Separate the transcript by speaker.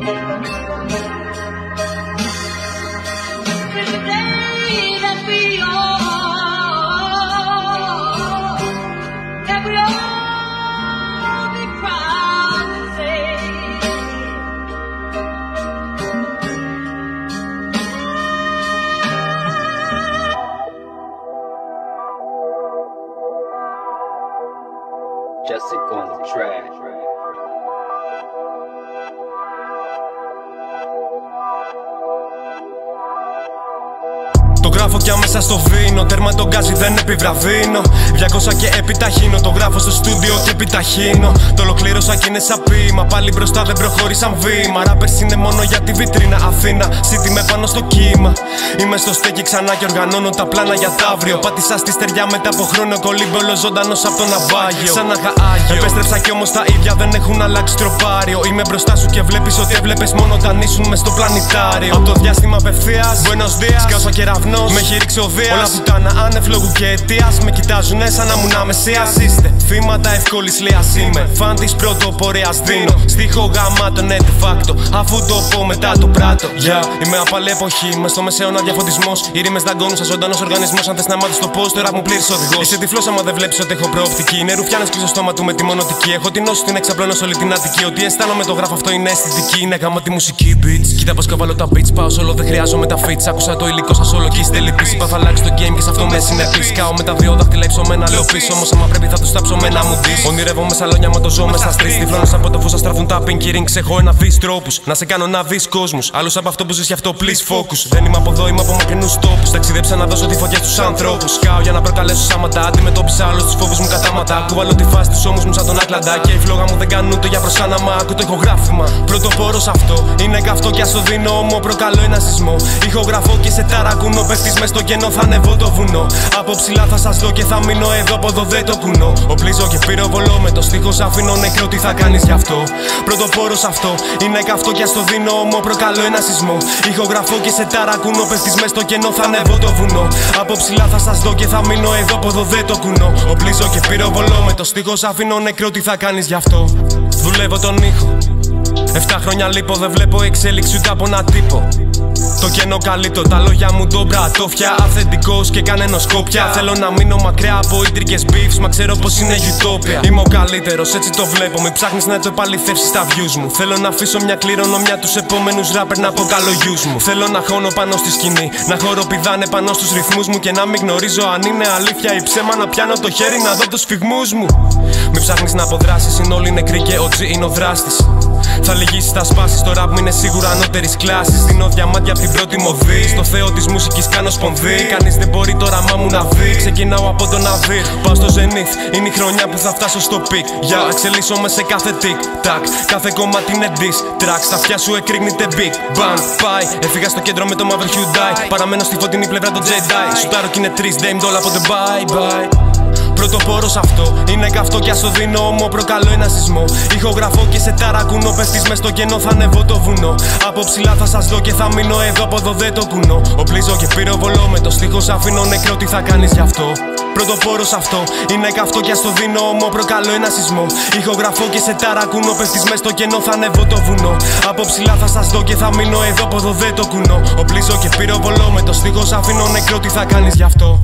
Speaker 1: Jessica on the track. Το γράφω κι άμεσα στο βίνο. Τέρμα τον γκάζι δεν επιβραβύνω. 200 και επιταχύνω. Το γράφω στο στούντιο και επιταχύνω. Το ολοκλήρωσα κι είναι σαν ποίημα. Πάλι μπροστά δεν προχώρησαν βήμα. Ράπερς είναι μόνο για τη βιτρίνα. Αθήνα, City με πάνω στο κύμα. Είμαι στο στέκι ξανά και οργανώνω τα πλάνα για τ' αύριο. Πάτησα στη στεριά μετά από χρόνο. Κολύμπολο ζωντανός από το ναυάγιο. Σαν αγάγιο. Επέστρεψα κι όμως τα ίδια δεν έχουν αλλάξει τροπάριο. Είμαι μπροστά σου και βλέπεις ότι έβλεπες μόνο όταν ήσουν μες στο πλανητάριο. Από το διάστημα απευθείας. Buenos días. Σκάω κεραυνό. Με έχει ρίξει ο βίας. Όλα πουτάνα άνευ λόγου και αιτίας. Με κοιτάζουνε σαν να μουν μεσίας. Είστε θύματα ευκόλης λίας. Είμαι φαν της πρωτοπορίας. Δίνω στίχο γαμάτο ναι de facto. Αφού το πω μετά το πράττω. Είμαι από άλλη εποχή. Μες στο μεσαίωνα διαφωτισμός. Οι ρήμες δαγκώνουν σαν ζωντανός οργανισμός. Αν θες να μάθεις το πώς, τώρα μου πλήρης οδηγός. Είσαι τυφλός άμα δεν βλέπεις ότι έχω προοπτική. Είναι ρουφιάνος κλείσω στόμα του με τη μονοτική. Έχω την νόση την εξαπλώνω σε όλη την Αττική. Ότι αισθάνομαι το γράφω αυτό είναι αισθητική. Είναι γάμα τη μουσική beats. Κοίτα πως καβαλώ τα beats. Πάω solo δεν χρειάζομαι τα fits. Άκουσα το υλικό σας όλο και είστε λυπείς. Είπα θα αλλάξει το game και σε αυτό με συνεπείς. Κάω με τα δύο δάχτυλα υψωμένα, λέω πίσω. Όμως άμα πρέπει θα τους τάψω με να μου δεις. Ονειρεύομαι σαλόνια μα το ζω μέσα στρις. Τυφλώνος από το φως θα στραφούν τα pinky rings. Έχω ένα δις τρόπους να σε κάνω να δεις κόσμους. Άλλος από αυτό που ζεις γι' αυτό please focus. Δεν είμαι από εδώ, είμαι από μακρινούς τόπους. Ταξιδέψα να δώσω τη φωτιά στους ανθρώπους. Κάω για να προκαλέσω σάματα. Αντιμετώπισα όλους τους φόβους μου κατάματα. Κουβαλώ τη φάση τους ώμους μου σαν τον Άκλαντα. Και η φλόγα μου δεν κάνουν ούτε για προσάναμα. Ακού το ηχογράφημα. Πρωτοπόρος αυτό είναι καυτό κι ας το δίνω όμο. Προκαλώ ένα σεισμό. Ηχογραφώ και σε ταρακουνώ. Πέφτεις μες στο κενό, θα ανεβώ το βουνό. Από ψηλά θα σας δω και θα μείνω εδώ από εδώ δεν το κουνώ. Οπλίζω και πυροβολώ με το στίχο. Αφήνω νεκρό, τι θα κάνεις γι' αυτό. Πρωτοπόρος αυτό είναι καυτό κι ας το δίνω όμο. Προκαλώ ένα σεισμό. Ηχογραφώ και σε ταρακουνώ. Πέφτεις μες στο κενό, θα ανεβώ το βουνό. Από ψηλά θα σας δω και θα μείνω εδώ από εδώ δεν το κουνώ. Οπλίζω και πυροβολώ με το στίχο. Αφήνω νεκρό, τι θα κάνεις γι' αυτό. Δουλεύω τον ήχο. 7 χρόνια λείπω, δεν βλέπω εξέλιξη ούτε από ένα τύπο. Το κενό καλύπτω, τα λόγια μου τον πρατόφια. Αυθεντικός και κανένας κόπια. Θέλω να μείνω μακριά από ίντρικες beefs, μα ξέρω πως είναι utopia. Είμαι ο καλύτερος, έτσι το βλέπω. Μην ψάχνεις να το επαληθεύσεις στα views μου. Θέλω να αφήσω μια κληρονομιά τους επόμενους ράπερ να πω καλογιούς μου. Θέλω να χώνω πάνω στη σκηνή, να χοροπηδάνε πάνω στους ρυθμούς μου. Και να μην γνωρίζω αν είναι αλήθεια ή ψέμα. Να πιάνω το χέρι να δω τους σφιγμούς μου. Μην ψάχνεις να αποδράσεις, είναι όλοι νεκροί και ο G είναι ο δράστης. Θα λυγίσεις, θα σπάσεις, το rap μου είναι σίγουρα ανώτερης κλάσης. Δίνω διαμάντια απ' την πρώτη μοδή. Στο Θεό της μουσικής κάνω σπονδύ. Κανείς δεν μπορεί το ραμά μου να δει. Ξεκινάω από το ναβί, πάω στο Zenith. Είναι η χρονιά που θα φτάσω στο peak. Για να εξελίσσομαι σε κάθε tic-tac. Κάθε κομμάτι είναι diss track. Στα αυτιά σου εκρήγνεται big bang. Πάει, έφυγα στο κέντρο με το μαύρο Hyundai. Παραμένω στη φωτεινή πλευρά των Jedi. Σουτάρω κι είναι 3 dame όλα από το bye bye. Πρωτοπόρος αυτό είναι καυτό κι ας το δίνω όμο. Προκαλώ ένα σεισμό. Ηχογραφώ και σε ταρακουνώ. Πέφτεις μες στο κενό, θα ανεβώ το βουνό. Από ψηλά θα σας δω και θα μείνω εδώ από εδώ δεν το κουνώ. Οπλίζω και πυροβολώ με το στίχο. Αφήνω νεκρό, τι θα κάνεις γι' αυτό. Πρωτοπόρος αυτό είναι καυτό κι ας το δίνω όμο. Προκαλώ ένα σεισμό. Ηχογραφώ και σε ταρακουνώ. Πέφτεις μες στο κενό, θα ανεβώ το βουνό. Από ψηλά θα σας δω και θα μείνω εδώ από εδώ δεν το κουνώ. Οπλίζω και πυροβολώ με το στίχο. Αφήνω νεκρό, τι θα κάνεις γι' αυτό.